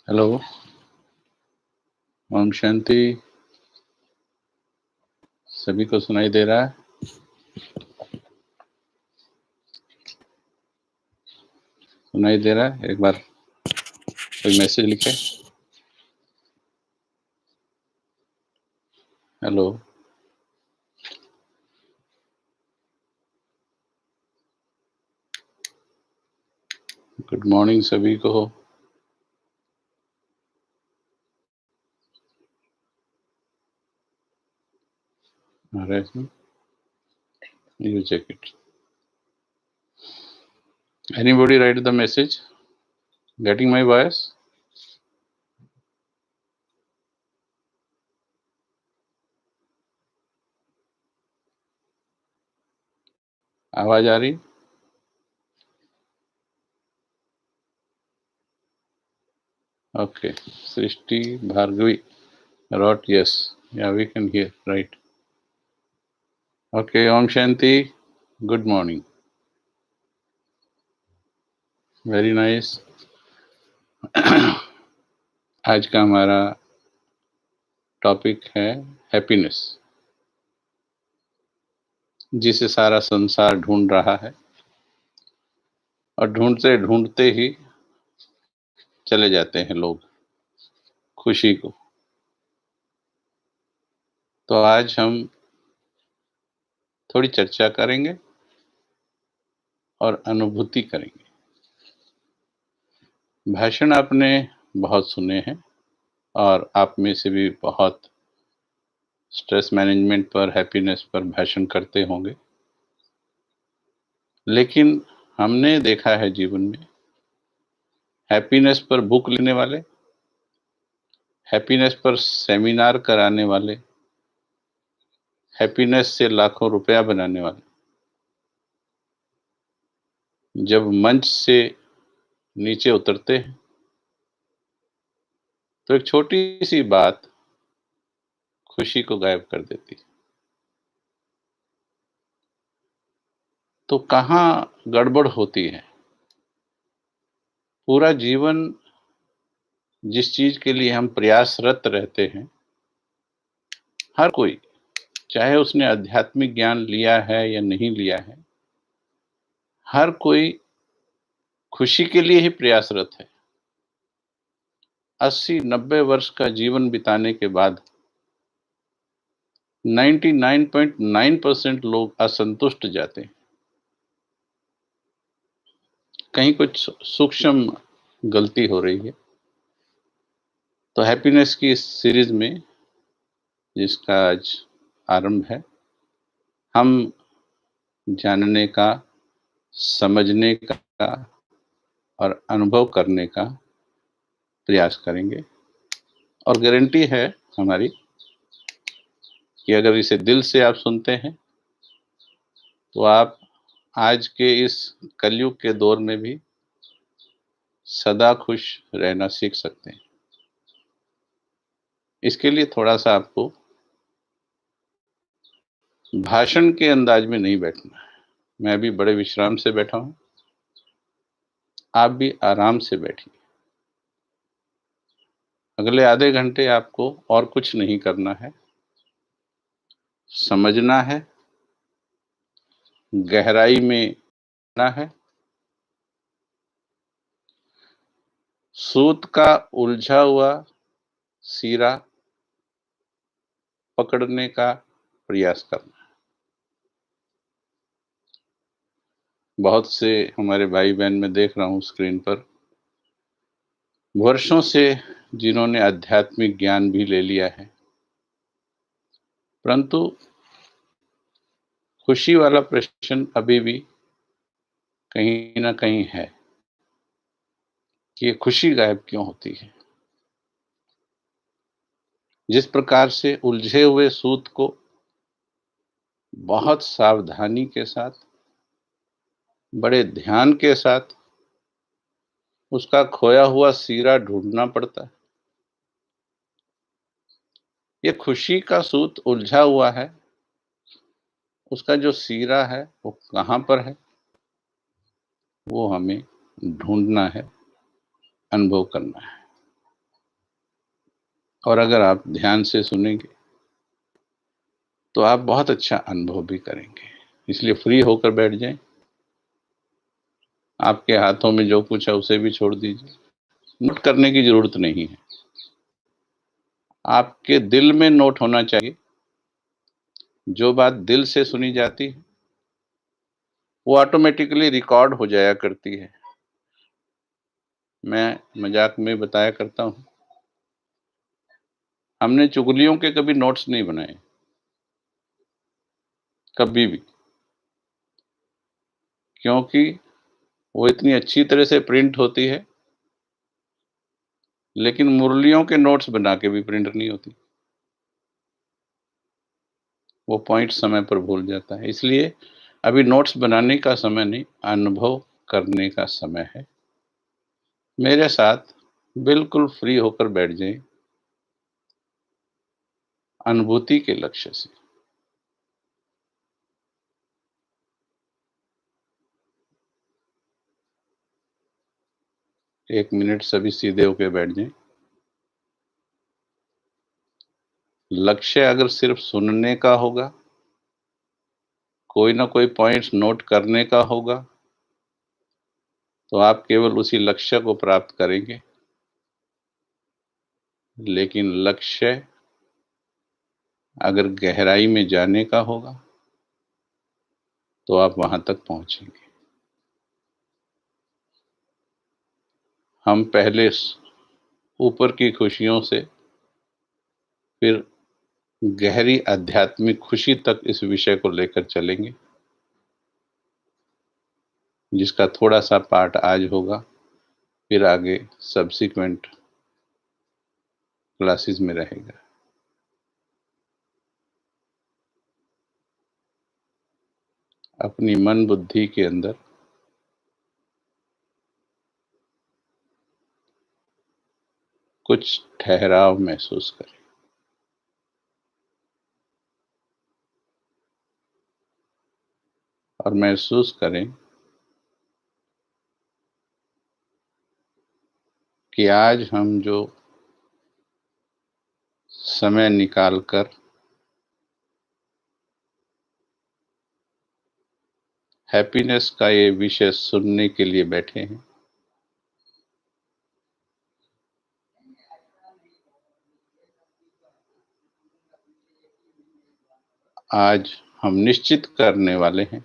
Hello, Om Shanti. सभी को सुनाई दे रहा है? सुनाई दे रहा है? एक बार कोई मैसेज लिखे। हेलो, गुड मॉर्निंग सभी को। You check it. Anybody write the message? Getting my voice? आवाज आ रही? Okay, Srishti Bhargavi wrote yes. Yeah, we can hear, right? Okay, Om Shanti, good morning. Very nice. आज का हमारा टॉपिक है हैप्पीनेस, जिसे सारा संसार ढूंढ रहा है और ढूंढते ढूंढते ही चले जाते हैं लोग खुशी को। तो आज हम थोड़ी चर्चा करेंगे और अनुभूति करेंगे। भाषण आपने बहुत सुने हैं और आप में से भी बहुत स्ट्रेस मैनेजमेंट पर, हैप्पीनेस पर भाषण करते होंगे, लेकिन हमने देखा है जीवन में हैप्पीनेस पर बुक लिखने वाले, हैप्पीनेस पर सेमिनार कराने वाले, हैप्पीनेस से लाखों रुपया बनाने वाले, जब मंच से नीचे उतरते हैं तो एक छोटी सी बात खुशी को गायब कर देती है। तो कहाँ गड़बड़ होती है? पूरा जीवन जिस चीज के लिए हम प्रयासरत रहते हैं, हर कोई, चाहे उसने आध्यात्मिक ज्ञान लिया है या नहीं लिया है, हर कोई खुशी के लिए ही प्रयासरत है। 80-90 वर्ष का जीवन बिताने के बाद 99.9% लोग असंतुष्ट जाते हैं। कहीं कुछ सूक्ष्म गलती हो रही है। तो हैप्पीनेस की इस सीरीज में, जिसका आज आरंभ है, हम जानने का, समझने का और अनुभव करने का प्रयास करेंगे। और गारंटी है हमारी कि अगर इसे दिल से आप सुनते हैं तो आप आज के इस कलयुग के दौर में भी सदा खुश रहना सीख सकते हैं। इसके लिए थोड़ा सा आपको भाषण के अंदाज में नहीं बैठना है। मैं भी बड़े विश्राम से बैठा हूं, आप भी आराम से बैठिए। अगले आधे घंटे आपको और कुछ नहीं करना है, समझना है, गहराई में ना है। सूत का उलझा हुआ सीरा पकड़ने का प्रयास करना है। बहुत से हमारे भाई बहन मैं देख रहा हूं स्क्रीन पर, वर्षों से जिन्होंने आध्यात्मिक ज्ञान भी ले लिया है, परंतु खुशी वाला प्रश्न अभी भी कहीं ना कहीं है कि ये खुशी गायब क्यों होती है। जिस प्रकार से उलझे हुए सूत को बहुत सावधानी के साथ, बड़े ध्यान के साथ उसका खोया हुआ सीरा ढूंढना पड़ता है, ये खुशी का सूत उलझा हुआ है, उसका जो सीरा है वो कहाँ पर है, वो हमें ढूंढना है, अनुभव करना है। और अगर आप ध्यान से सुनेंगे, तो आप बहुत अच्छा अनुभव भी करेंगे। इसलिए फ्री होकर बैठ जाएँ। आपके हाथों में जो कुछ है उसे भी छोड़ दीजिए। नोट करने की ज़रूरत नहीं है। आपके दिल में नोट होना चाहिए। जो बात दिल से सुनी जाती है, वो ऑटोमैटिकली रिकॉर्ड हो जाया करती है। मैं मज़ाक में बताया करता हूँ, हमने चुगलियों के कभी नोट्स नहीं बनाए, कभी भी। क्योंकि वो इतनी अच्छी तरह से प्रिंट होती है, लेकिन मुरलियों के नोट्स बना के भी प्रिंट नहीं होती। वो पॉइंट समय पर भूल जाता है। इसलिए अभी नोट्स बनाने का समय नहीं, अनुभव करने का समय है। मेरे साथ बिल्कुल फ्री होकर बैठ जाएँ, अनुभूति के लक्ष्य से। 1 मिनट सभी सीधे होके बैठ जाएँ। लक्ष्य अगर सिर्फ़ सुनने का होगा, कोई ना कोई पॉइंट्स नोट करने का होगा, तो आप केवल उसी लक्ष्य को प्राप्त करेंगे। लेकिन लक्ष्य अगर गहराई में जाने का होगा, तो आप वहाँ तक पहुँचेंगे। हम पहले ऊपर की खुशियों से फिर गहरी आध्यात्मिक खुशी तक इस विषय को लेकर चलेंगे, जिसका थोड़ा-सा पार्ट आज होगा, फिर आगे सब्सीक्वेंट क्लासेस में रहेगा। अपनी मन बुद्धि के अंदर कुछ ठहराव महसूस करें। और महसूस करें कि आज हम जो समय निकाल कर हैप्पीनेस का ये विषय सुनने के लिए बैठे हैं, आज हम निश्चित करने वाले हैं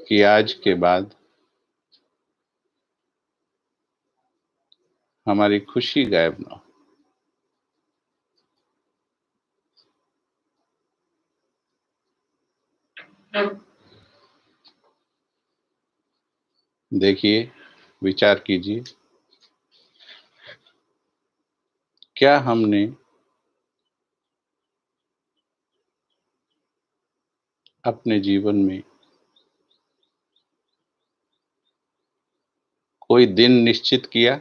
कि आज के बाद हमारी खुशी गायब ना हो। देखिए, विचार कीजिए, क्या हमने अपने जीवन में कोई दिन निश्चित किया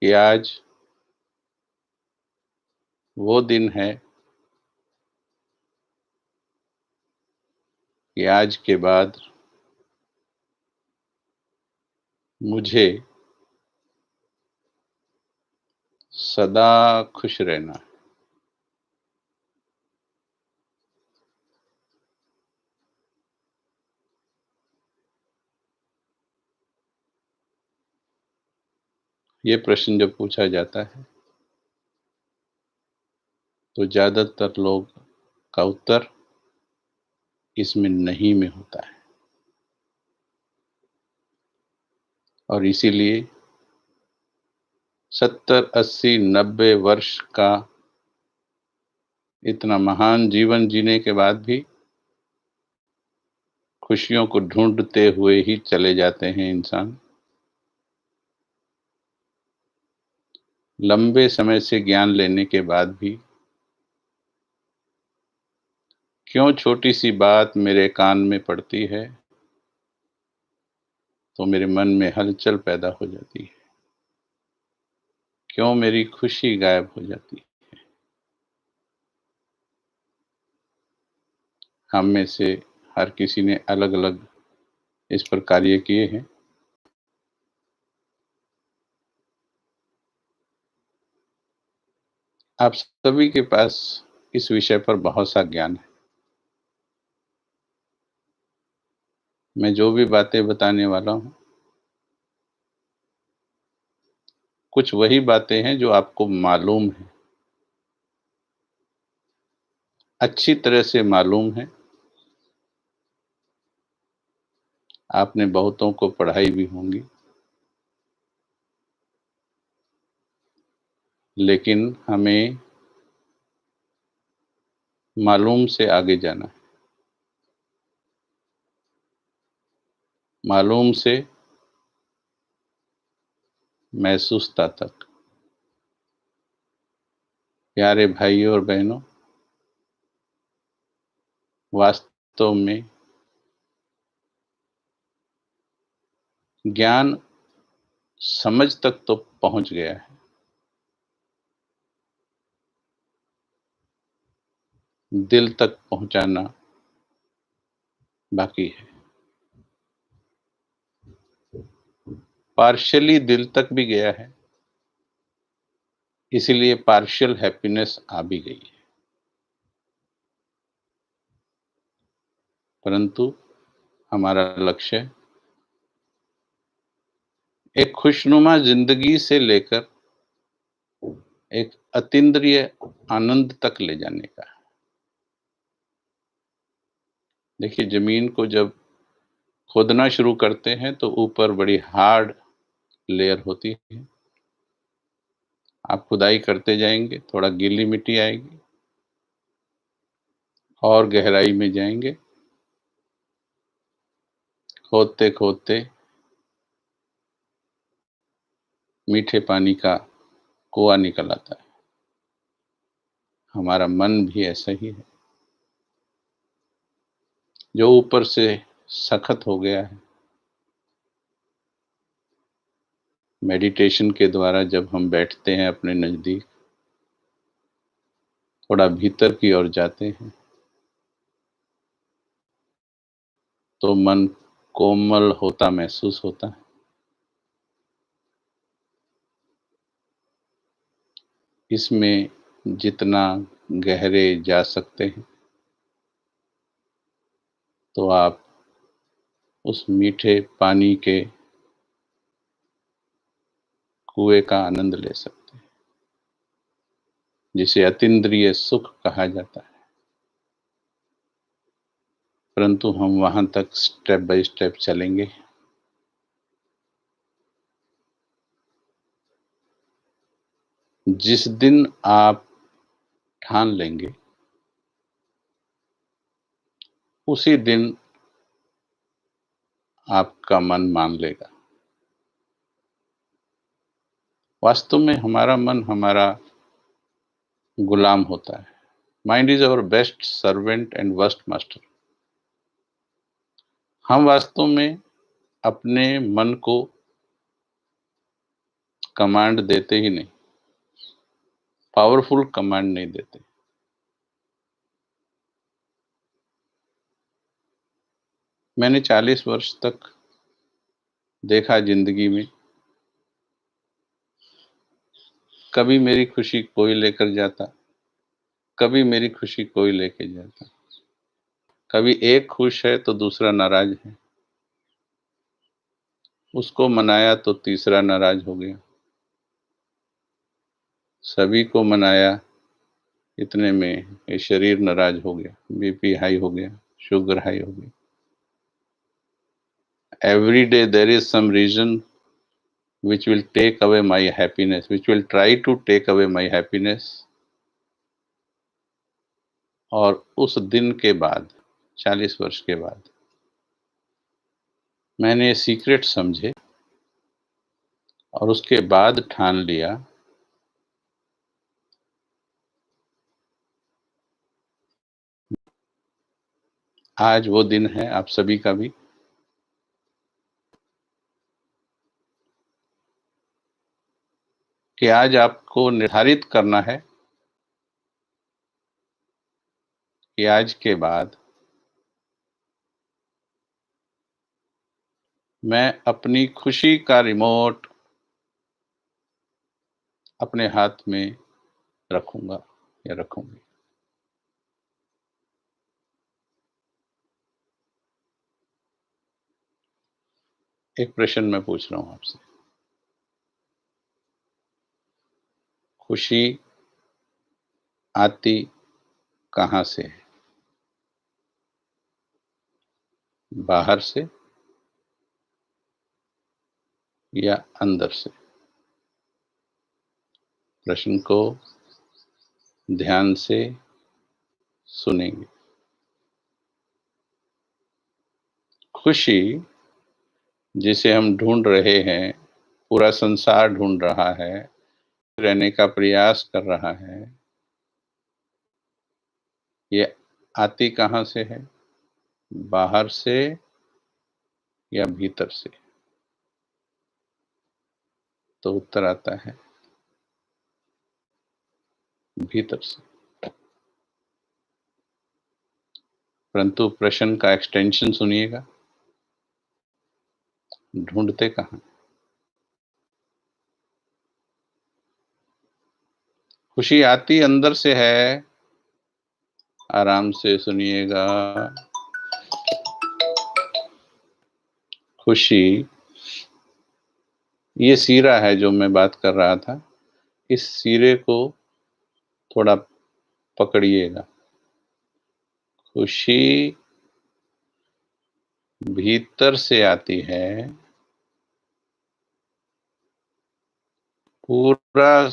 कि आज वो दिन है कि आज के बाद मुझे सदा खुश रहना है। ये प्रश्न जब पूछा जाता है, तो ज़्यादातर लोग का उत्तर इसमें नहीं में होता है। और इसीलिए 70, 80, 90 वर्ष का इतना महान जीवन जीने के बाद भी खुशियों को ढूँढते हुए ही चले जाते हैं इंसान। लंबे समय से ज्ञान लेने के बाद भी क्यों छोटी-सी बात मेरे कान में पड़ती है, तो मेरे मन में हलचल पैदा हो जाती है। क्यों मेरी खुशी गायब हो जाती है। हम में से हर किसी ने अलग-अलग इस पर कार्य किए हैं। आप सभी के पास इस विषय पर बहुत सा ज्ञान है। मैं जो भी बातें बताने वाला हूँ, कुछ वही बातें हैं जो आपको मालूम है, अच्छी तरह से मालूम है। आपने बहुतों को पढ़ाई भी होंगी, लेकिन हमें मालूम से आगे जाना है। मालूम से महसूसता तक। प्यारे भाइयों और बहनों, वास्तव में ज्ञान समझ तक तो पहुंच गया है, दिल तक पहुंचाना बाकी है। पार्शियली दिल तक भी गया है, इसीलिए पार्शियल हैप्पीनेस आ भी गई है। परंतु हमारा लक्ष्य एक खुशनुमा जिंदगी से लेकर एक अतीन्द्रिय आनंद तक ले जाने का है। देखिए, जमीन को जब खोदना शुरू करते हैं तो ऊपर बड़ी हार्ड लेयर होती है। आप खुदाई करते जाएंगे, थोड़ा गीली मिट्टी आएगी और गहराई में जाएंगे, खोदते खोदते मीठे पानी का कुआं निकल आता है। हमारा मन भी ऐसा ही है, जो ऊपर से सख्त हो गया है। मेडिटेशन के द्वारा जब हम बैठते हैं अपने नजदीक, थोड़ा भीतर की ओर जाते हैं, तो मन कोमल होता महसूस होता है। इसमें जितना गहरे जा सकते हैं, तो आप उस मीठे पानी के कुएं का आनंद ले सकते हैं, जिसे अतीन्द्रिय सुख कहा जाता है। परंतु हम वहां तक स्टेप बाय स्टेप चलेंगे। जिस दिन आप ठान लेंगे, उसी दिन आपका मन मान लेगा। वास्तव में हमारा मन हमारा गुलाम होता है। Mind is our best servant and worst master. हम वास्तव में अपने मन को कमांड देते ही नहीं, पावरफुल कमांड नहीं देते। मैंने 40 वर्ष तक देखा जिंदगी में, कभी मेरी खुशी कोई लेकर जाता, कभी मेरी खुशी कोई लेके जाता। कभी एक खुश है तो दूसरा नाराज है, उसको मनाया तो तीसरा नाराज हो गया, सभी को मनाया, इतने में ये शरीर नाराज हो गया, बीपी हाई हो गया, शुगर हाई हो गई। Every day there is some reason which will take away my happiness, which will try to take away my happiness। और उस दिन के बाद, 40 वर्ष के बाद, मैंने ये सीक्रेट समझे और उसके बाद ठान लिया, आज वो दिन है आप सभी का भी, कि आज आपको निर्धारित करना है कि आज के बाद मैं अपनी खुशी का रिमोट अपने हाथ में रखूँगा या रखूँगी। एक प्रश्न मैं पूछ रहा हूँ आपसे। खुशी आती कहाँ से है? बाहर से या अंदर से? प्रश्न को ध्यान से सुनेंगे। खुशी जिसे हम ढूँढ रहे हैं, पूरा संसार ढूँढ रहा है, रहने का प्रयास कर रहा है, ये आती कहाँ से है? बाहर से या भीतर से? तो उत्तर आता है भीतर से। परंतु प्रश्न का एक्सटेंशन सुनिएगा, ढूँढते कहाँ? खुशी आती अंदर से है, आराम से सुनिएगा। खुशी ये सिरा है जो मैं बात कर रहा था, इस सिरे को थोड़ा पकड़िएगा। खुशी भीतर से आती है, पूरा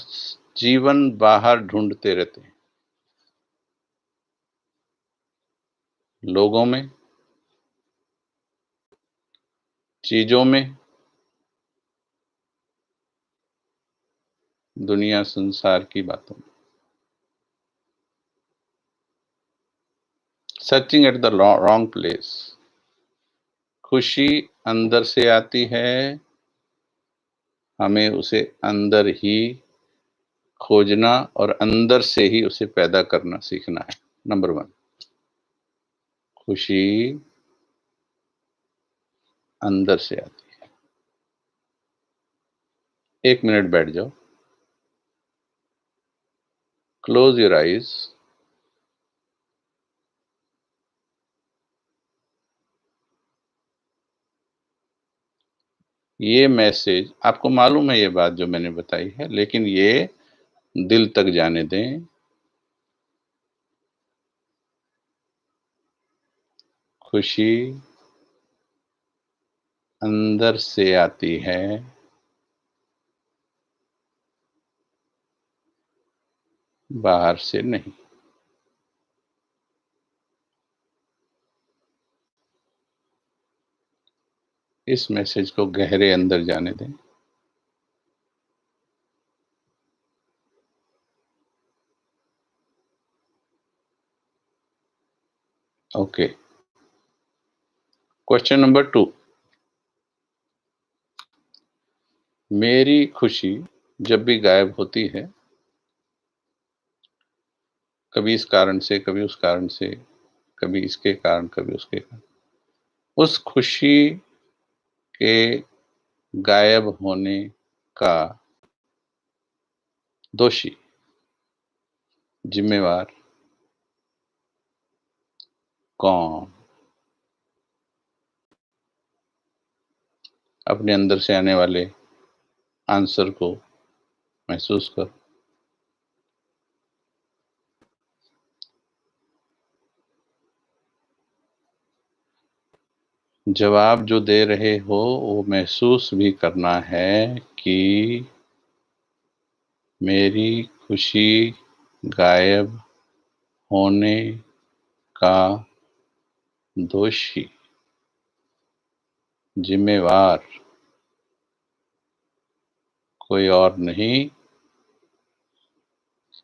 जीवन बाहर ढूँढते रहते हैं। लोगों में, चीज़ों में, दुनिया संसार की बातों में। Searching at the wrong place. खुशी अंदर से आती है, हमें उसे अंदर ही खोजना और अंदर से ही उसे पैदा करना सीखना है। नंबर 1, खुशी अंदर से आती है। 1 मिनट बैठ जाओ, क्लोज योर आईज। ये मैसेज आपको मालूम है, ये बात जो मैंने बताई है, लेकिन ये दिल तक जाने दें। खुशी अंदर से आती है, बाहर से नहीं। इस मैसेज को गहरे अंदर जाने दें। ओके। क्वेश्चन नंबर 2, मेरी खुशी जब भी गायब होती है, कभी इस कारण से, कभी उस कारण से, कभी इसके कारण, कभी उसके कारण, उस खुशी के गायब होने का दोषी, जिम्मेवार कौन? अपने अंदर से आने वाले आंसर को महसूस करो। जवाब जो दे रहे हो वो महसूस भी करना है कि मेरी खुशी गायब होने का दोषी, जिम्मेवार कोई और नहीं,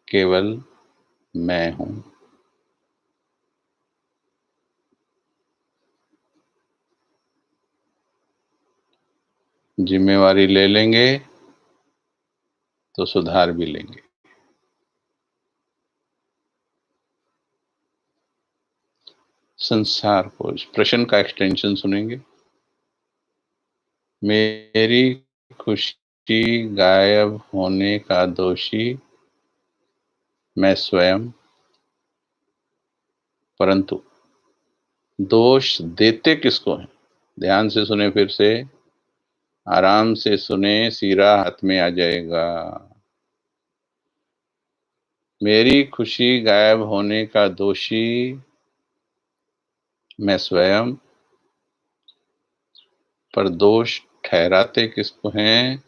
केवल मैं हूँ। जिम्मेवारी ले लेंगे तो सुधार भी लेंगे। संसार को, इस प्रश्न का एक्सटेंशन सुनेंगे, मेरी खुशी गायब होने का दोषी मैं स्वयं, परंतु दोष देते किसको हैं? ध्यान से सुने फिर से, आराम से सुने, सीरा हाथ में आ जाएगा। मेरी खुशी गायब होने का दोषी मैं स्वयं, पर दोष ठहराते किसको हैं?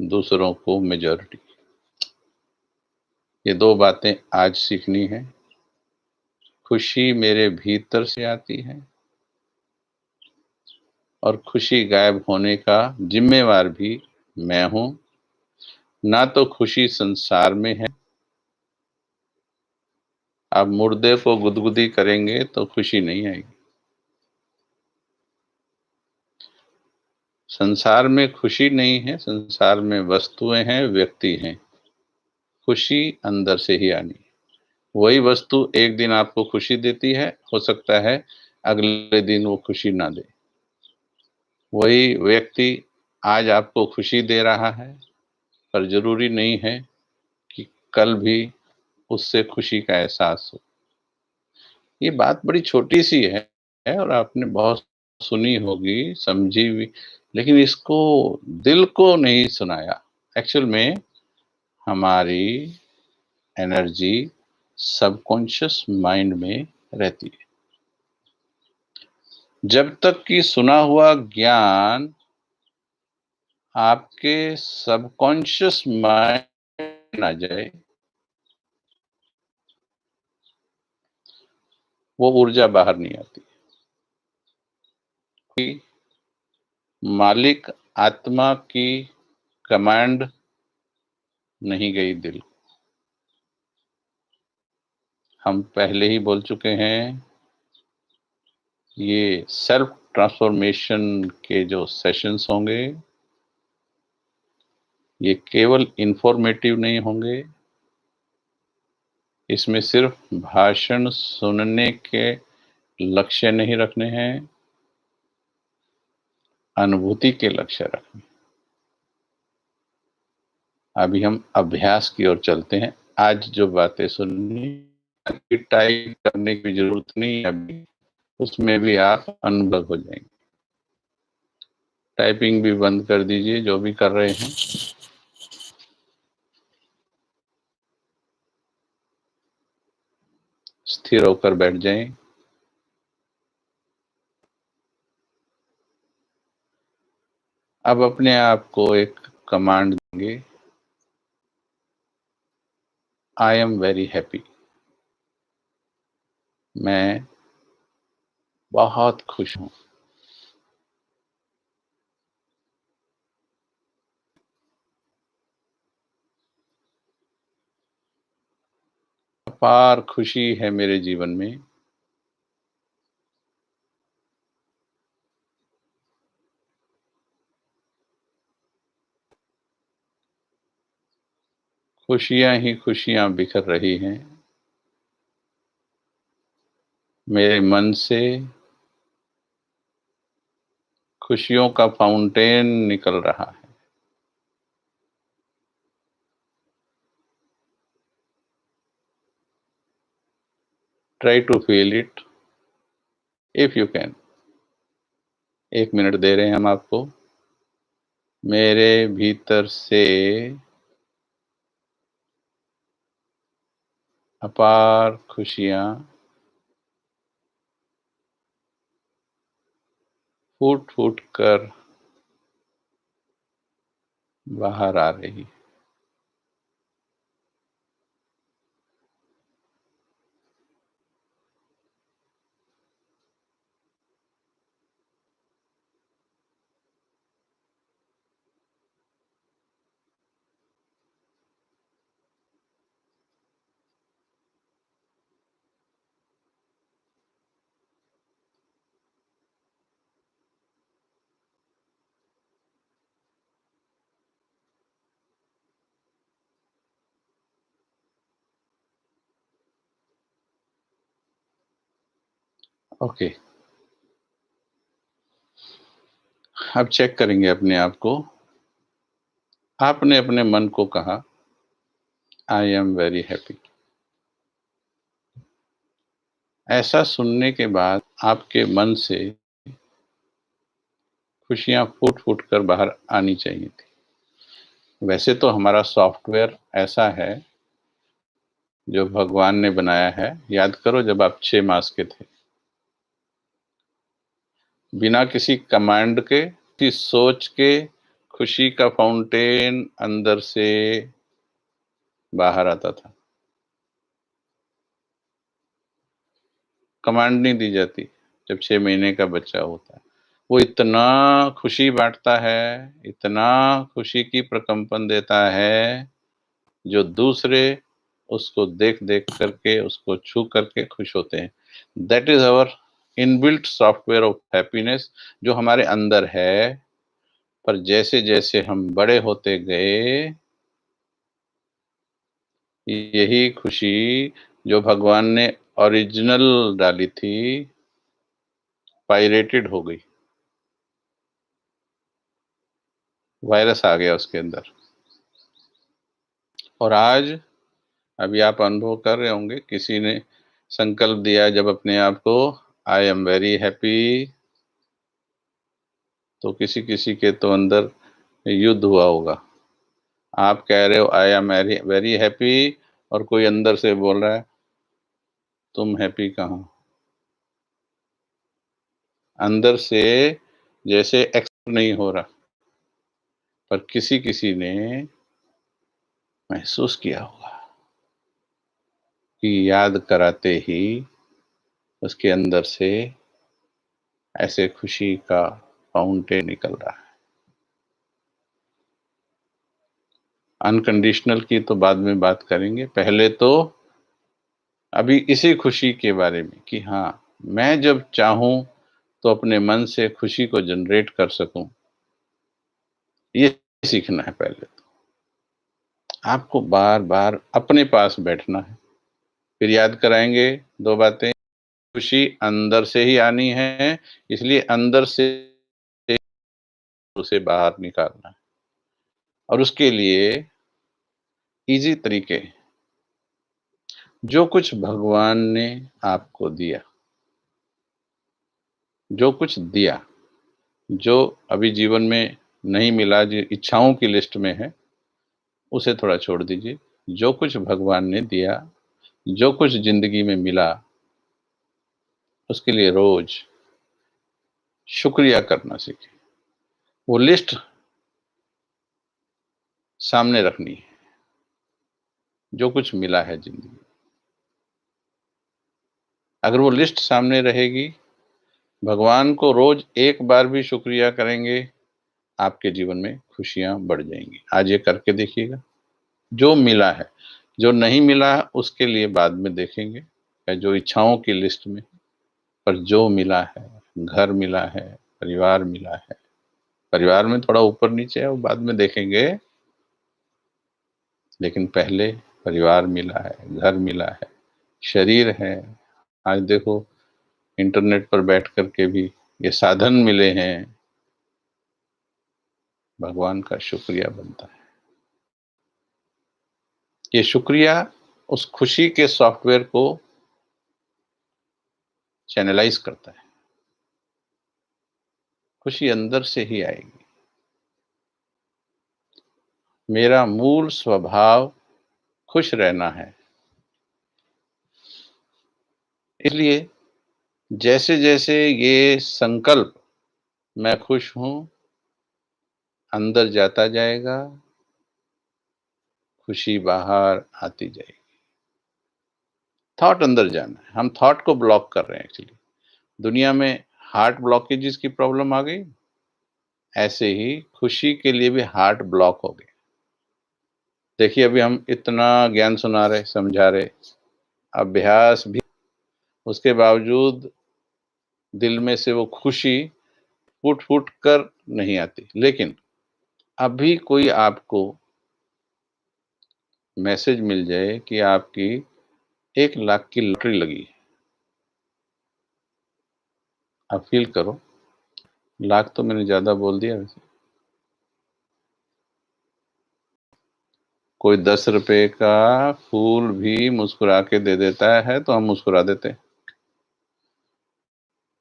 दूसरों को, मेजॉरिटी। ये दो बातें आज सीखनी है। खुशी मेरे भीतर से आती है और खुशी गायब होने का जिम्मेवार भी मैं हूं। ना तो खुशी संसार में है। आप मुर्दे को गुदगुदी करेंगे तो खुशी नहीं आएगी। संसार में खुशी नहीं है, संसार में वस्तुएं हैं, व्यक्ति हैं। खुशी अंदर से ही आनी है। वही वस्तु एक दिन आपको खुशी देती है, हो सकता है अगले दिन वो खुशी ना दे। वही व्यक्ति आज आपको खुशी दे रहा है, पर जरूरी नहीं है कि कल भी उससे खुशी का एहसास हो। ये बात बड़ी छोटी सी है और आपने बहुत सुनी होगी, समझी भी, लेकिन इसको दिल को नहीं सुनाया। एक्चुअल में हमारी एनर्जी सबकॉन्शियस माइंड में रहती है। जब तक कि सुना हुआ ज्ञान आपके सबकॉन्शियस माइंड आ जाए, वो ऊर्जा बाहर नहीं आती। कि मालिक आत्मा की कमांड नहीं गई दिल। हम पहले ही बोल चुके हैं, ये सेल्फ ट्रांसफॉर्मेशन के जो सेशंस होंगे, ये केवल इंफॉर्मेटिव नहीं होंगे। इसमें सिर्फ भाषण सुनने के लक्ष्य नहीं रखने हैं, अनुभूति के लक्ष्य रखने। अभी हम अभ्यास की ओर चलते हैं। आज जो बातें सुननी, टाइप करने की जरूरत नहीं, अभी उसमें भी आप अनुभव हो जाएंगे। टाइपिंग भी बंद कर दीजिए जो भी कर रहे हैं। स्थिर होकर बैठ जाएं। अब अपने आप को एक कमांड देंगे, आई एम वेरी हैप्पी। मैं बहुत खुश हूं। अपार खुशी है मेरे जीवन में। खुशियां ही खुशियां बिखर रही हैं मेरे मन से। खुशियों का फाउंटेन निकल रहा है। Try to feel it if you can. 1 minute दे रहे हैं हम आपको। मेरे भीतर से अपार खुशियां फूट फूट कर बाहर आ रही। ओके। अब चेक करेंगे अपने आप को। आपने अपने मन को कहा, आई एम वेरी हैप्पी। ऐसा सुनने के बाद आपके मन से खुशियां फूट-फूट कर बाहर आनी चाहिए थी। वैसे तो हमारा सॉफ्टवेयर ऐसा है, जो भगवान ने बनाया है। याद करो जब आप 6 मास के थे। बिना किसी कमांड के, किसी सोच के, खुशी का फाउंटेन अंदर से बाहर आता था। कमांड नहीं दी जाती जब 6 महीने का बच्चा होता है। वो इतना खुशी बाँटता है, इतना खुशी की प्रकंपन देता है, जो दूसरे उसको देख-देख करके, उसको छू करके खुश होते हैं। That is our inbuilt software of happiness, जो हमारे अंदर है। पर जैसे-जैसे हम बड़े होते गए, यही खुशी जो भगवान ने ओरिजिनल डाली थी, पायरेटेड हो गई। वायरस आ गया उसके अंदर। और आज अभी आप अनुभव कर रहे होंगे, किसी ने संकल्प दिया जब अपने आप को, आई एम वेरी हैप्पी, तो किसी-किसी के तो अंदर युद्ध हुआ होगा। आप कह रहे हो I am very very happy, और कोई अंदर से बोल रहा है, तुम हैप्पी कहाँ? अंदर से जैसे एक्सेप्ट नहीं हो रहा, पर किसी-किसी ने महसूस किया होगा कि याद कराते ही उसके अंदर से ऐसे खुशी का फाउंटेन निकल रहा है। अनकंडीशनल की तो बाद में बात करेंगे। पहले तो अभी इसी खुशी के बारे में कि हाँ, मैं जब चाहूँ तो अपने मन से खुशी को जनरेट कर सकूँ, ये सीखना है पहले तो। आपको बार-बार अपने पास बैठना है। फिर याद कराएँगे 2 बातें, खुशी अंदर से ही आनी है, इसलिए अंदर से उसे बाहर निकालना है। और उसके लिए ईज़ी तरीके, जो कुछ भगवान ने आपको दिया, जो कुछ दिया, जो अभी जीवन में नहीं मिला, जो इच्छाओं की लिस्ट में है, उसे थोड़ा छोड़ दीजिए। जो कुछ भगवान ने दिया, जो कुछ ज़िंदगी में मिला, उसके लिए रोज़ शुक्रिया करना सीखें। वो लिस्ट सामने रखनी है, जो कुछ मिला है ज़िंदगी में। अगर वो लिस्ट सामने रहेगी, भगवान को रोज़ एक बार भी शुक्रिया करेंगे, आपके जीवन में खुशियाँ बढ़ जाएँगी। आज ये करके देखिएगा। जो मिला है, जो नहीं मिला है उसके लिए बाद में देखेंगे, या जो इच्छाओं की लिस्ट में, पर जो मिला है, घर मिला है, परिवार मिला है, परिवार में थोड़ा ऊपर-नीचे है वो बाद में देखेंगे, लेकिन पहले परिवार मिला है, घर मिला है, शरीर है। आज देखो इंटरनेट पर बैठ कर के भी ये साधन मिले हैं, भगवान का शुक्रिया बनता है। ये शुक्रिया उस खुशी के सॉफ्टवेयर को चैनलाइज़ करता है। खुशी अंदर से ही आएगी। मेरा मूल स्वभाव खुश रहना है। इसलिए जैसे-जैसे ये संकल्प, मैं खुश हूँ, अंदर जाता जाएगा, खुशी बाहर आती जाएगी। थॉट अंदर जाना है। हम थॉट को ब्लॉक कर रहे हैं एक्चुअली। दुनिया में हार्ट ब्लॉकेजेस की प्रॉब्लम आ गई, ऐसे ही खुशी के लिए भी हार्ट ब्लॉक हो गए। देखिए अभी हम इतना ज्ञान सुना रहे, समझा रहे, अभ्यास भी, उसके बावजूद दिल में से वो खुशी फूट-फूट कर नहीं आती। लेकिन अभी कोई आपको मैसेज मिल जाए कि आपकी 1 लाख की लॉटरी लगी है, आप फ़ील करो, लाख तो मैंने ज़्यादा बोल दिया वैसे। कोई 10 रुपए का फूल भी मुस्कुरा के दे देता है तो हम मुस्कुरा देते हैं।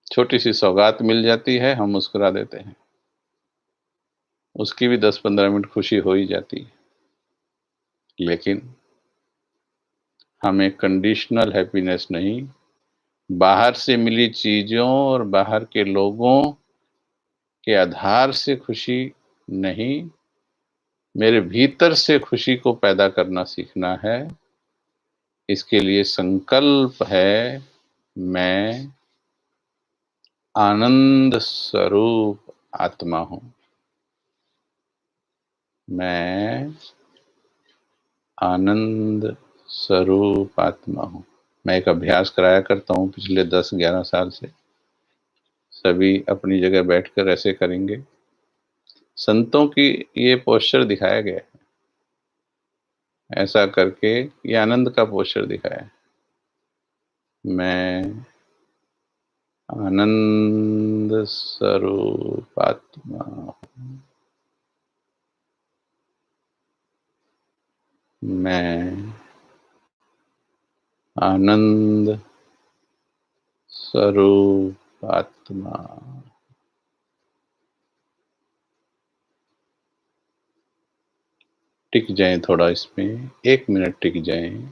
छोटी-सी सौगात मिल जाती है, हम मुस्कुरा देते हैं। उसकी भी 10-15 मिनट खुशी हो ही जाती है। लेकिन हमें कंडीशनल हैप्पीनेस नहीं, बाहर से मिली चीज़ों और बाहर के लोगों के आधार से खुशी नहीं, मेरे भीतर से खुशी को पैदा करना सीखना है। इसके लिए संकल्प है, मैं आनंद स्वरूप आत्मा हूँ। मैं आनंद स्वरूप आत्मा हूँ। मैं एक अभ्यास कराया करता हूँ पिछले 10-11 साल से। सभी अपनी जगह बैठकर ऐसे करेंगे। संतों की ये पोस्चर दिखाया गया है। ऐसा करके ये आनंद का पोस्चर दिखाया है। मैं आनंद स्वरूप आत्मा हूँ। मैं आनंद स्वरूप आत्मा। टिक जाएं थोड़ा इसमें, 1 मिनट टिक जाएं।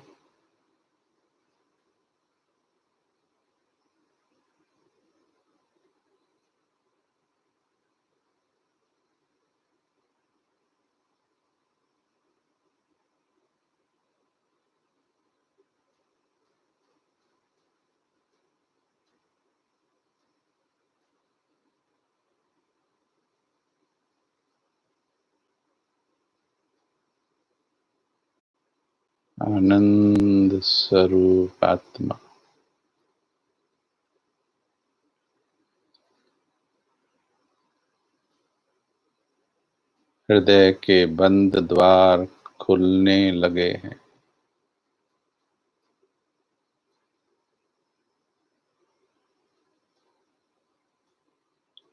आनंद स्वरूप आत्मा। हृदय के बंद द्वार खुलने लगे हैं।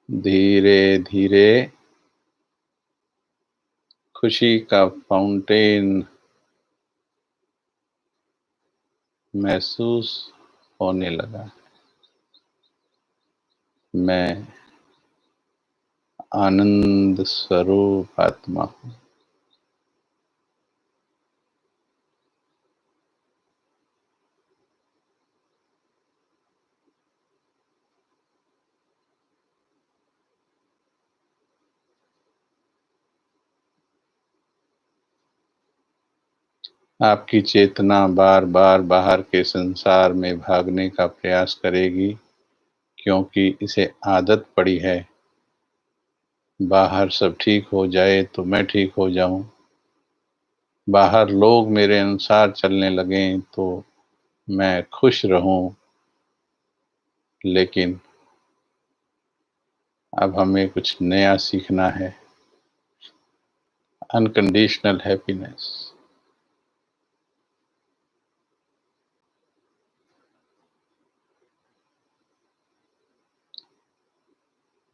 धीरे धीरे खुशी का फाउंटेन महसूस होने लगा। मैं आनंद स्वरूप आत्मा हूँ। आपकी चेतना बार बार बाहर के संसार में भागने का प्रयास करेगी, क्योंकि इसे आदत पड़ी है, बाहर सब ठीक हो जाए तो मैं ठीक हो जाऊं, बाहर लोग मेरे अनुसार चलने लगें तो मैं खुश रहूं। लेकिन अब हमें कुछ नया सीखना है, अनकंडीशनल हैप्पीनेस।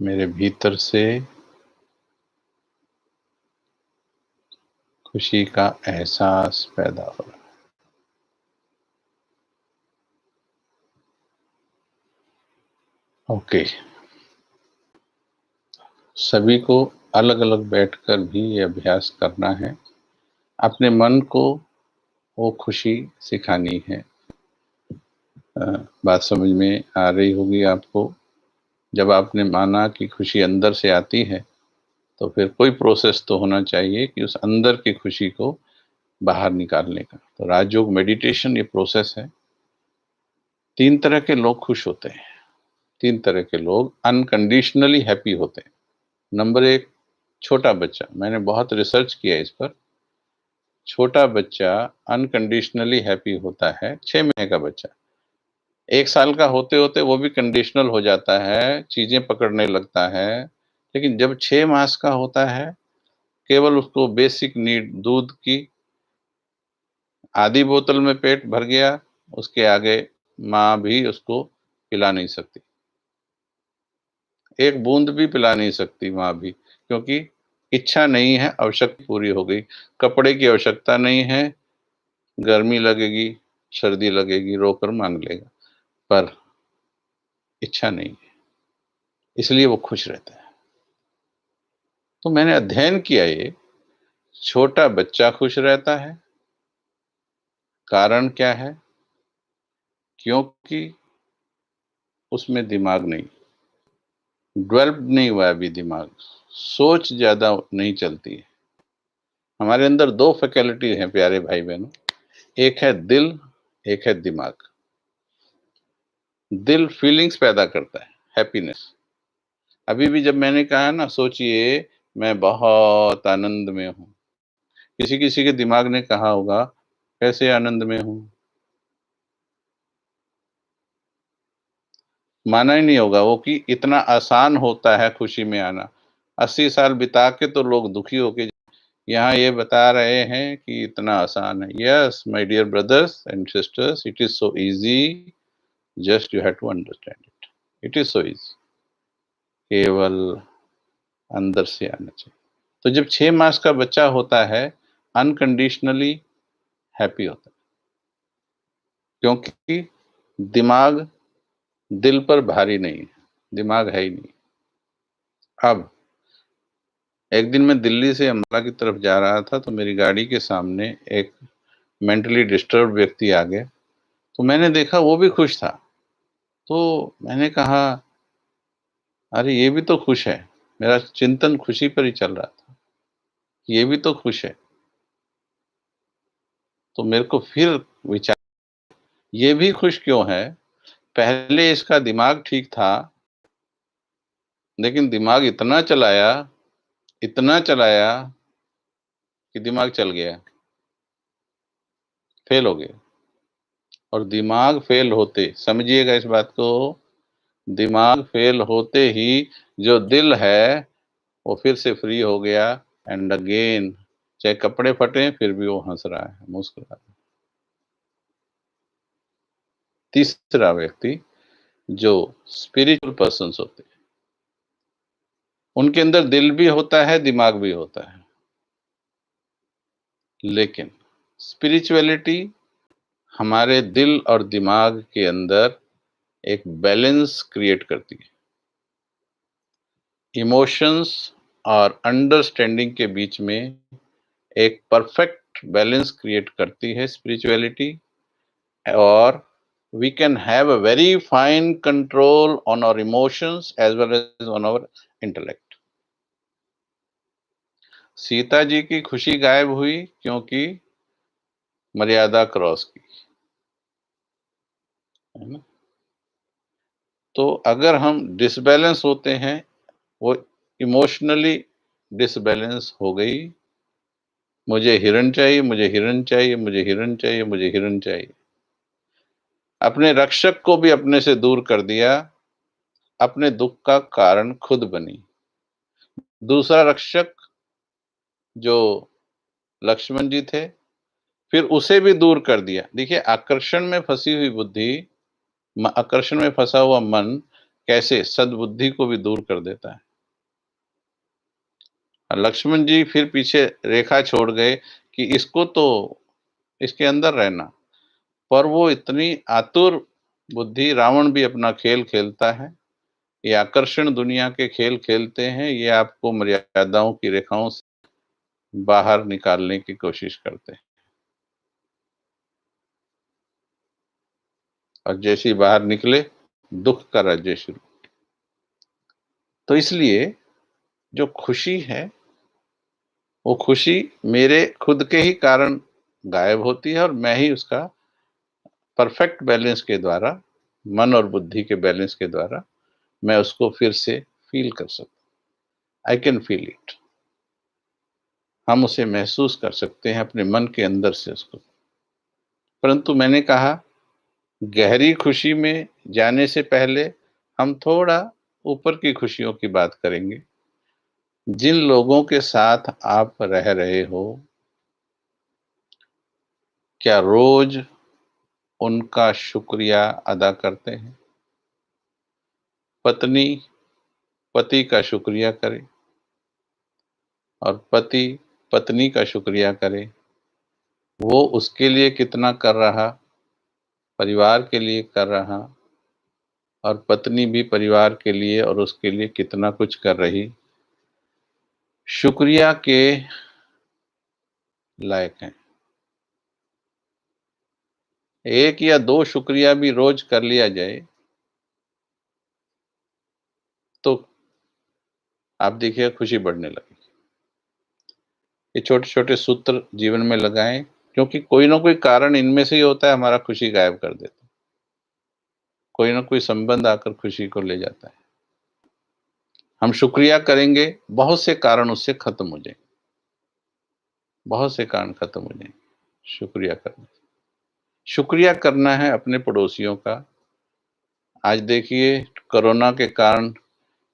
मेरे भीतर से खुशी का एहसास पैदा हो रहा है। ओके, सभी को अलग अलग बैठकर भी ये अभ्यास करना है। अपने मन को वो खुशी सिखानी है। बात समझ में आ रही होगी आपको। जब आपने माना कि खुशी अंदर से आती है, तो फिर कोई प्रोसेस तो होना चाहिए कि उस अंदर की खुशी को बाहर निकालने का। तो राजयोग मेडिटेशन ये प्रोसेस है। 3 तरह के लोग खुश होते हैं। 3 तरह के लोग अनकंडीशनली हैप्पी होते हैं। नंबर 1, छोटा बच्चा। मैंने बहुत रिसर्च किया इस पर। छोटा बच्चा अनकंडीशनली हैप्पी होता है। 6 महीने का बच्चा 1 साल का होते-होते वो भी कंडीशनल हो जाता है, चीज़ें पकड़ने लगता है। लेकिन जब 6 मास का होता है, केवल उसको बेसिक नीड दूध की आधी बोतल में पेट भर गया, उसके आगे माँ भी उसको पिला नहीं सकती। एक बूंद भी पिला नहीं सकती माँ भी, क्योंकि इच्छा नहीं है, आवश्यकता पूरी हो गई। कपड़े की आवश्यकता नहीं है, गर्मी लगेगी, सर्दी लगेगी, रोकर माँग लेगा, पर इच्छा नहीं है, इसलिए वो खुश रहता है। तो मैंने अध्ययन किया ये, छोटा बच्चा खुश रहता है, कारण क्या है? क्योंकि उसमें दिमाग नहीं, डेवलप नहीं हुआ है अभी दिमाग, सोच ज़्यादा नहीं चलती है। हमारे अंदर 2 फैकल्टी हैं प्यारे भाई-बहनों, एक है दिल, एक है दिमाग। दिल फीलिंग्स पैदा करता है, हैप्पीनेस। अभी भी जब मैंने कहा ना, सोचिए मैं बहुत आनंद में हूँ, किसी-किसी के दिमाग ने कहा होगा, कैसे आनंद में हूँ? माना ही नहीं होगा वो कि इतना आसान होता है खुशी में आना। 80 साल बिता के तो लोग दुखी होके यहाँ ये बता रहे हैं कि इतना आसान है। Yes my dear brothers and sisters, it is so easy, just you have to understand it. It is so easy, केवल अंदर से आना चाहिए। तो जब 6 मास का बच्चा होता है, अनकंडीशनली हैप्पी होता है, क्योंकि दिमाग दिल पर भारी नहीं है, दिमाग है ही नहीं। अब एक दिन मैं दिल्ली से अम्बाला की तरफ जा रहा था, तो मेरी गाड़ी के सामने एक मेंटली डिस्टर्ब्ड व्यक्ति आ गया, तो मैंने देखा वो भी खुश था। तो मैंने कहा, अरे ये भी तो खुश है। मेरा चिंतन खुशी पर ही चल रहा था, ये भी तो खुश है। तो मेरे को फिर विचार, ये भी खुश क्यों है? पहले इसका दिमाग ठीक था, लेकिन दिमाग इतना चलाया कि दिमाग चल गया, फेल हो गया। और दिमाग फेल होते, समझिएगा इस बात को, दिमाग फेल होते ही जो दिल है वो फिर से फ्री हो गया, एंड अगेन चाहे कपड़े फटे फिर भी वो हंस रहा है, मुस्कुरा रहा है। तीसरा व्यक्ति जो स्पिरिचुअल पर्सन्स होते हैं, उनके अंदर दिल भी होता है, दिमाग भी होता है, लेकिन स्पिरिचुअलिटी हमारे दिल और दिमाग के अंदर एक बैलेंस क्रिएट करती है। इमोशंस और अंडरस्टैंडिंग के बीच में एक परफेक्ट बैलेंस क्रिएट करती है स्पिरिचुअलिटी, और we can have a very fine control on our emotions as well as on our intellect. Sita ji की खुशी गायब हुई क्योंकि मर्यादा क्रॉस की, है ना? तो अगर हम डिसबैलेंस होते हैं, वो इमोशनली डिसबैलेंस हो गई, मुझे हिरन चाहिए, मुझे हिरन चाहिए, मुझे हिरन चाहिए, मुझे हिरन चाहिए। अपने रक्षक को भी अपने से दूर कर दिया, अपने दुःख का कारण खुद बनी। दूसरा रक्षक जो लक्ष्मण जी थे, फिर उसे भी दूर कर दिया। देखिए, आकर्षण में फँसी हुई बुद्धि, आकर्षण में फँसा हुआ मन कैसे सद्बुद्धि को भी दूर कर देता है। लक्ष्मण जी फिर पीछे रेखा छोड़ गए कि इसको तो इसके अंदर रहना, पर वो इतनी आतुर बुद्धि, रावण भी अपना खेल खेलता है। ये आकर्षण दुनिया के खेल खेलते हैं, ये आपको मर्यादाओं की रेखाओं से बाहर निकालने की कोशिश करते हैं, और जैसे ही बाहर निकले, दुःख का राज्य शुरू। तो इसलिए जो खुशी है, वो खुशी मेरे खुद के ही कारण गायब होती है, और मैं ही उसका परफेक्ट बैलेंस के द्वारा, मन और बुद्धि के बैलेंस के द्वारा मैं उसको फिर से फ़ील कर सकता, आई कैन फ़ील इट। हम उसे महसूस कर सकते हैं अपने मन के अंदर से उसको। परंतु मैंने कहा, गहरी खुशी में जाने से पहले हम थोड़ा ऊपर की खुशियों की बात करेंगे। जिन लोगों के साथ आप रह रहे हो, क्या रोज़ उनका शुक्रिया अदा करते हैं? पत्नी पति का शुक्रिया करे और पति पत्नी का शुक्रिया करे। वो उसके लिए कितना कर रहा, परिवार के लिए कर रहा, और पत्नी भी परिवार के लिए और उसके लिए कितना कुछ कर रही, शुक्रिया के लायक हैं। एक या दो शुक्रिया भी रोज कर लिया जाए तो आप देखिएगा खुशी बढ़ने लगेगी। ये छोटे-छोटे सूत्र जीवन में लगाएँ, क्योंकि कोई ना कोई कारण इनमें से ही होता है हमारा खुशी गायब कर देता है। कोई ना कोई संबंध आकर खुशी को ले जाता है। हम शुक्रिया करेंगे, बहुत से कारण उससे खत्म हो जाएँगे। बहुत से कारण खत्म हो जाएँगे, शुक्रिया करने से। शुक्रिया करना है अपने पड़ोसियों का। आज देखिए कोरोना के कारण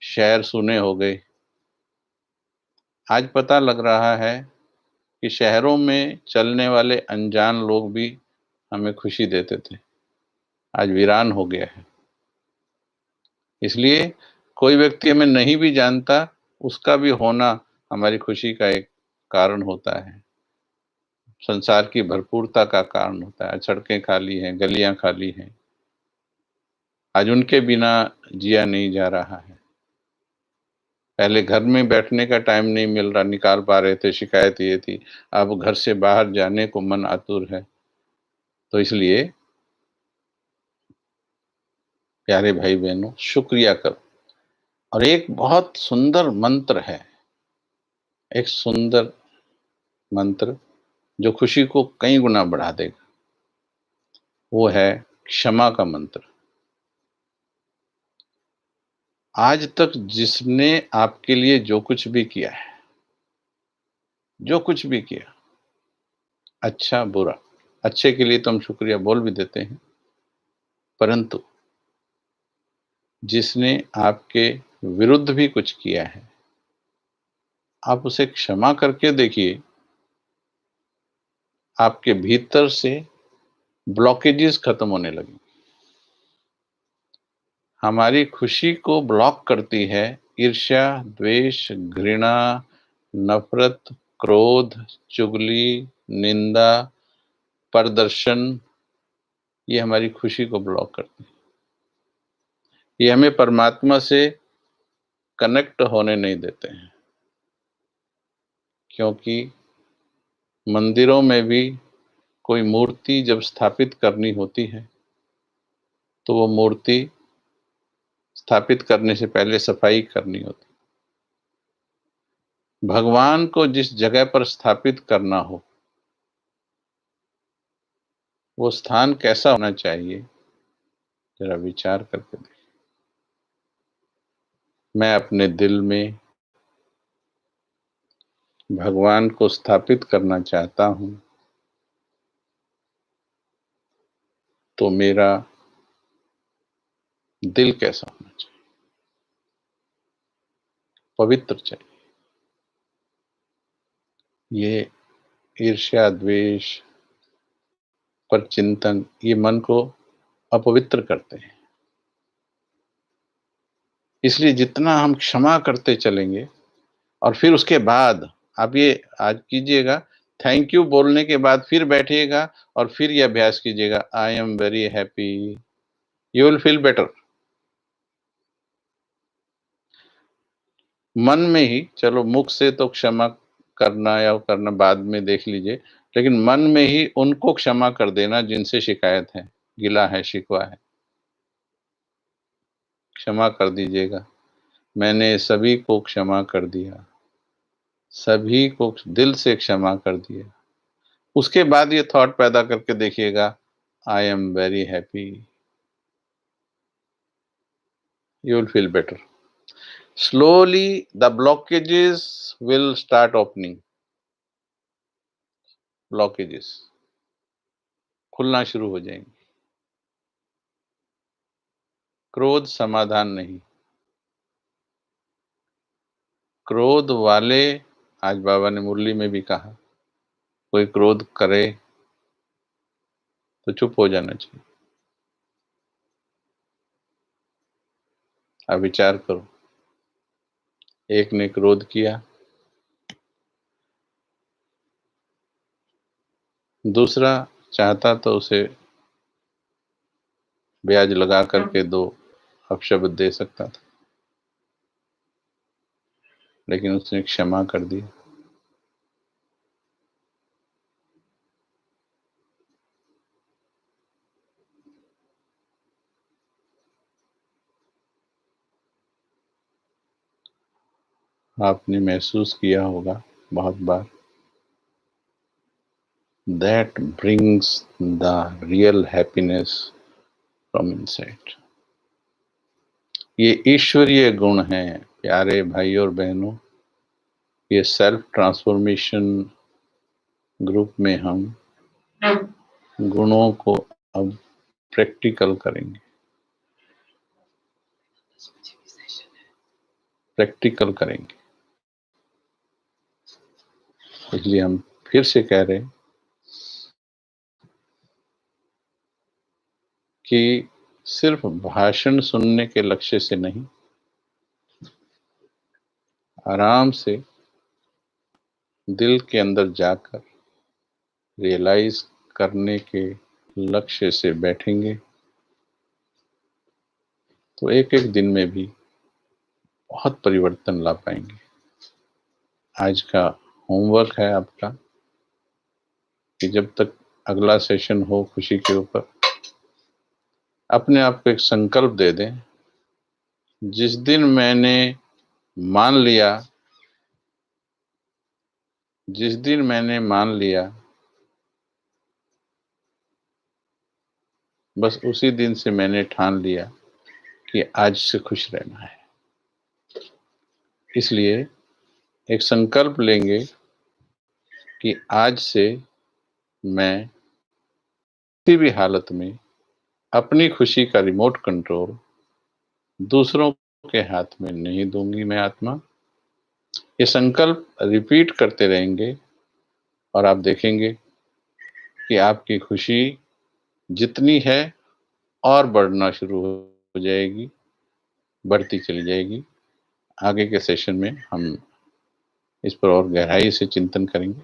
शहर सूने हो गए। आज पता लग रहा है कि शहरों में चलने वाले अनजान लोग भी हमें खुशी देते थे, आज वीरान हो गया है। इसलिए कोई व्यक्ति हमें नहीं भी जानता, उसका भी होना हमारी खुशी का एक कारण होता है। संसार की भरपूरता का कारण होता है। सड़कें खाली हैं, गलियाँ खाली हैं। आज उनके बिना जिया नहीं जा रहा है। पहले घर में बैठने का टाइम नहीं मिल रहा, निकाल पा रहे थे, शिकायत ये थी। अब घर से बाहर जाने को मन आतुर है। तो इसलिए प्यारे भाई-बहनों, शुक्रिया करो। और एक बहुत सुंदर मंत्र है, एक सुंदर मंत्र जो खुशी को कई गुना बढ़ा देगा। वो है क्षमा का मंत्र। आज तक जिसने आपके लिए जो कुछ भी किया है, जो कुछ भी किया, अच्छा बुरा, अच्छे के लिए तो हम शुक्रिया बोल भी देते हैं, परंतु जिसने आपके विरुद्ध भी कुछ किया है, आप उसे क्षमा करके देखिए, आपके भीतर से ब्लॉकेजेस खत्म होने लगेंगे। हमारी खुशी को ब्लॉक करती है ईर्ष्या, द्वेष, घृणा, नफ़रत, क्रोध, चुगली, निंदा, प्रदर्शन, ये हमारी खुशी को ब्लॉक करते हैं। ये हमें परमात्मा से कनेक्ट होने नहीं देते हैं। क्योंकि मंदिरों में भी कोई मूर्ति जब स्थापित करनी होती है, तो वो मूर्ति स्थापित करने से पहले सफाई करनी होती है। भगवान को जिस जगह पर स्थापित करना हो, वो स्थान कैसा होना चाहिए, ज़रा विचार करके देखिए। मैं अपने दिल में भगवान को स्थापित करना चाहता हूँ, तो मेरा दिल कैसा होना चाहिए? पवित्र चाहिए। ये ईर्ष्या, द्वेष, पर चिंतन, ये मन को अपवित्र करते हैं। इसलिए जितना हम क्षमा करते चलेंगे और फिर उसके बाद आप ये आज कीजिएगा, थैंक यू बोलने के बाद फिर बैठिएगा और फिर ये अभ्यास कीजिएगा, I am very happy, you will feel better. मन में ही, चलो मुख से तो क्षमा करना या करना बाद में देख लीजिए, लेकिन मन में ही उनको क्षमा कर देना जिनसे शिकायत है, गिला है, शिकवा है। क्षमा कर दीजिएगा, मैंने सभी को क्षमा कर दिया, सभी को दिल से क्षमा कर दिया। उसके बाद ये थॉट पैदा करके देखिएगा, I am very happy, you will feel better. Slowly, the blockages will start opening. Blockages खुलना शुरू हो जाएंगे। क्रोध समाधान नहीं। क्रोध वाले, आज बाबा ने मुरली में भी कहा, कोई क्रोध करे तो चुप हो जाना चाहिए। अब विचार करो, एक ने क्रोध किया, दूसरा चाहता तो उसे ब्याज लगा करके 2 अपशब्द दे सकता था, लेकिन उसने क्षमा कर दिया। आपने महसूस किया होगा बहुत बार, that brings the real happiness from inside. ये ईश्वरीय गुण हैं प्यारे भाई और बहनों। ये सेल्फ ट्रांसफॉर्मेशन ग्रुप में हम गुणों को अब प्रैक्टिकल करेंगे, प्रैक्टिकल करेंगे। इसलिए हम फिर से कह रहे हैं कि सिर्फ भाषण सुनने के लक्ष्य से नहीं, आराम से दिल के अंदर जाकर रियलाइज करने के लक्ष्य से बैठेंगे तो एक एक दिन में भी बहुत परिवर्तन ला पाएंगे। आज का होमवर्क है आपका कि जब तक अगला सेशन हो खुशी के ऊपर, अपने आप को एक संकल्प दे दें, जिस दिन मैंने मान लिया, जिस दिन मैंने मान लिया, बस उसी दिन से मैंने ठान लिया कि आज से खुश रहना है। इसलिए एक संकल्प लेंगे कि आज से मैं किसी भी हालत में अपनी खुशी का रिमोट कंट्रोल दूसरों के हाथ में नहीं दूंगी मैं आत्मा। ये संकल्प रिपीट करते रहेंगे और आप देखेंगे कि आपकी खुशी जितनी है और बढ़ना शुरू हो जाएगी, बढ़ती चली जाएगी। आगे के सेशन में हम इस पर और गहराई से चिंतन करेंगे।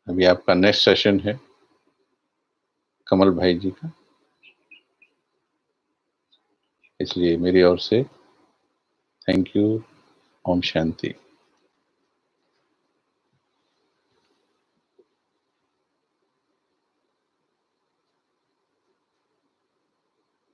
अभी आपका नेक्स्ट सेशन है कमल भाई जी का, इसलिए मेरी ओर से थैंक यू। ओम शांति।